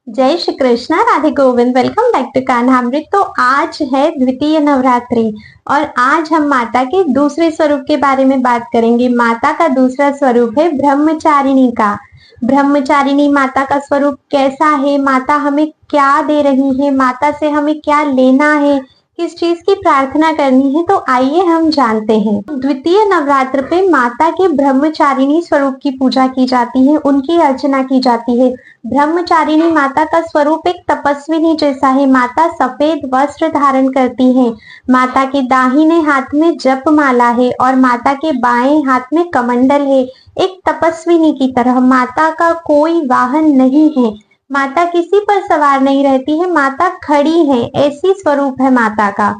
जय Shri Krishna, Radhe Govind. Welcome back to Kanhamrit. तो आज है द्वितीय नवरात्रि और आज हम माता के दूसरे स्वरूप के बारे में बात करेंगे। माता का दूसरा स्वरूप है ब्रह्मचारिणी का। ब्रह्मचारिणी माता का स्वरूप कैसा है, माता हमें क्या दे रही है, माता से हमें क्या लेना है, किस चीज की प्रार्थना करनी है, तो आइए हम जानते हैं। द्वितीय नवरात्र पे माता के ब्रह्मचारिणी स्वरूप की पूजा की जाती है, उनकी अर्चना की जाती है। ब्रह्मचारिणी माता का स्वरूप एक तपस्विनी जैसा है। माता सफेद वस्त्र धारण करती है। माता के दाहिने हाथ में जप माला है और माता के बाएं हाथ में कमंडल है। एक तपस्विनी की तरह माता का कोई वाहन नहीं है। माता किसी पर सवार नहीं रहती है, माता खड़ी है, ऐसी स्वरूप है माता का।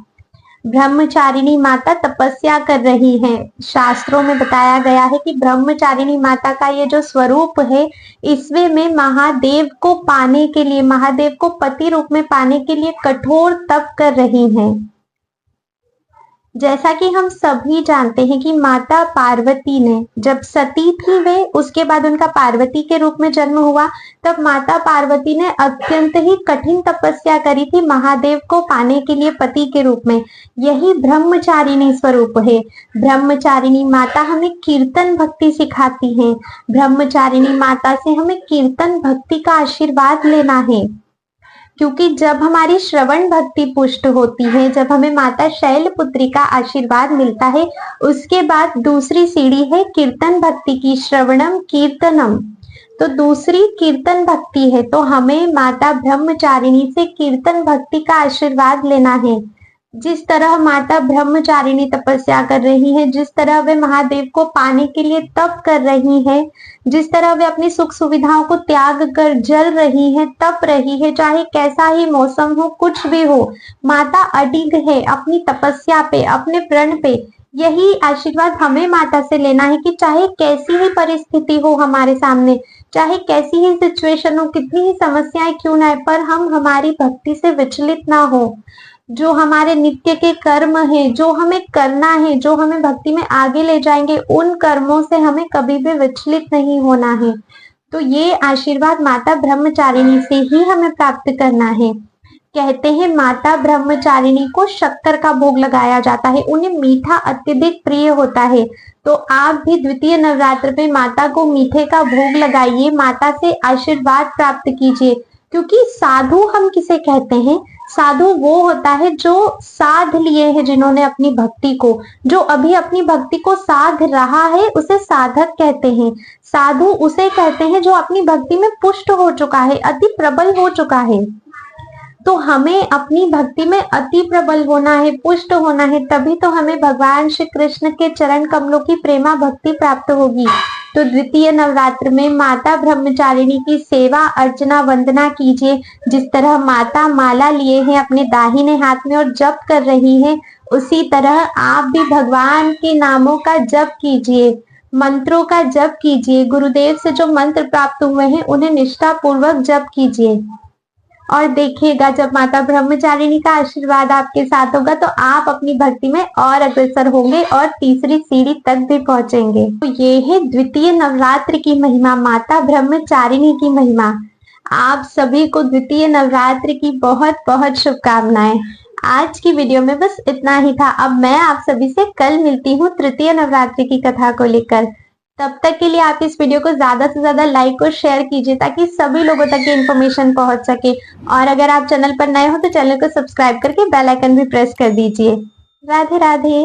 ब्रह्मचारिणी माता तपस्या कर रही है। शास्त्रों में बताया गया है कि ब्रह्मचारिणी माता का ये जो स्वरूप है, इसमें में महादेव को पाने के लिए, महादेव को पति रूप में पाने के लिए कठोर तप कर रही हैं। जैसा कि हम सभी जानते हैं कि माता पार्वती ने जब सती थी वे, उसके बाद उनका पार्वती के रूप में जन्म हुआ, तब माता पार्वती ने अत्यंत ही कठिन तपस्या करी थी महादेव को पाने के लिए पति के रूप में। यही ब्रह्मचारिणी स्वरूप है। ब्रह्मचारिणी माता हमें कीर्तन भक्ति सिखाती है। ब्रह्मचारिणी माता से हमें कीर्तन भक्ति का आशीर्वाद लेना है, क्योंकि जब हमारी श्रवण भक्ति पुष्ट होती है, जब हमें माता शैलपुत्री का आशीर्वाद मिलता है, उसके बाद दूसरी सीढ़ी है कीर्तन भक्ति की, श्रवणम कीर्तनम। तो दूसरी कीर्तन भक्ति है, तो हमें माता ब्रह्मचारिणी से कीर्तन भक्ति का आशीर्वाद लेना है। जिस तरह माता ब्रह्मचारिणी तपस्या कर रही है, जिस तरह वे महादेव को पाने के लिए तप कर रही है, जिस तरह वे अपनी सुख सुविधाओं को त्याग कर जल रही है, तप रही है, चाहे कैसा ही मौसम हो, कुछ भी हो, माता अडिग है अपनी तपस्या पे, अपने प्रण पे। यही आशीर्वाद हमें माता से लेना है कि चाहे कैसी ही परिस्थिति हो हमारे सामने, चाहे कैसी ही सिचुएशन हो, कितनी ही समस्याएं क्यों ना आए, पर हम हमारी भक्ति से विचलित ना हो। जो हमारे नित्य के कर्म है, जो हमें करना है, जो हमें भक्ति में आगे ले जाएंगे, उन कर्मों से हमें कभी भी विचलित नहीं होना है। तो ये आशीर्वाद माता ब्रह्मचारिणी से ही हमें प्राप्त करना है। कहते हैं माता ब्रह्मचारिणी को शक्कर का भोग लगाया जाता है, उन्हें मीठा अत्यधिक प्रिय होता है। तो आप भी द्वितीय नवरात्र पे माता को मीठे का भोग लगाइए, माता से आशीर्वाद प्राप्त कीजिए। क्योंकि साधु हम किसे कहते हैं? साधु वो होता है जो साध लिए है, जिन्होंने अपनी भक्ति को, जो अभी अपनी भक्ति को साध रहा है, उसे साधक कहते हैं। साधु उसे कहते हैं जो अपनी भक्ति में पुष्ट हो चुका है, अति प्रबल हो चुका है। तो हमें अपनी भक्ति में अति प्रबल होना है, पुष्ट होना है, तभी तो हमें भगवान श्री कृष्ण के चरण कमलों की प्रेमा भक्ति प्राप्त होगी। तो द्वितीय नवरात्र में माता ब्रह्मचारिणी की सेवा अर्चना वंदना कीजिए। जिस तरह माता माला लिए हैं अपने दाहिने हाथ में और जप कर रही हैं, उसी तरह आप भी भगवान के नामों का जप कीजिए, मंत्रों का जप कीजिए। गुरुदेव से जो मंत्र प्राप्त हुए हैं उन्हें निष्ठा पूर्वक जप कीजिए और देखिएगा जब माता ब्रह्मचारिणी का आशीर्वाद आपके साथ होगा तो आप अपनी भक्ति में और अग्रसर होंगे और तीसरी सीढ़ी तक भी पहुंचेंगे। तो ये है द्वितीय नवरात्र की महिमा, माता ब्रह्मचारिणी की महिमा। आप सभी को द्वितीय नवरात्र की बहुत बहुत शुभकामनाएं। आज की वीडियो में बस इतना ही था। अब मैं आप सभी से कल मिलती हूँ तृतीय नवरात्रि की कथा को लेकर। तब तक के लिए आप इस वीडियो को ज्यादा से ज्यादा लाइक और शेयर कीजिए ताकि सभी लोगों तक ये इन्फॉर्मेशन पहुंच सके। और अगर आप चैनल पर नए हो तो चैनल को सब्सक्राइब करके बेल आइकन भी प्रेस कर दीजिए। राधे राधे।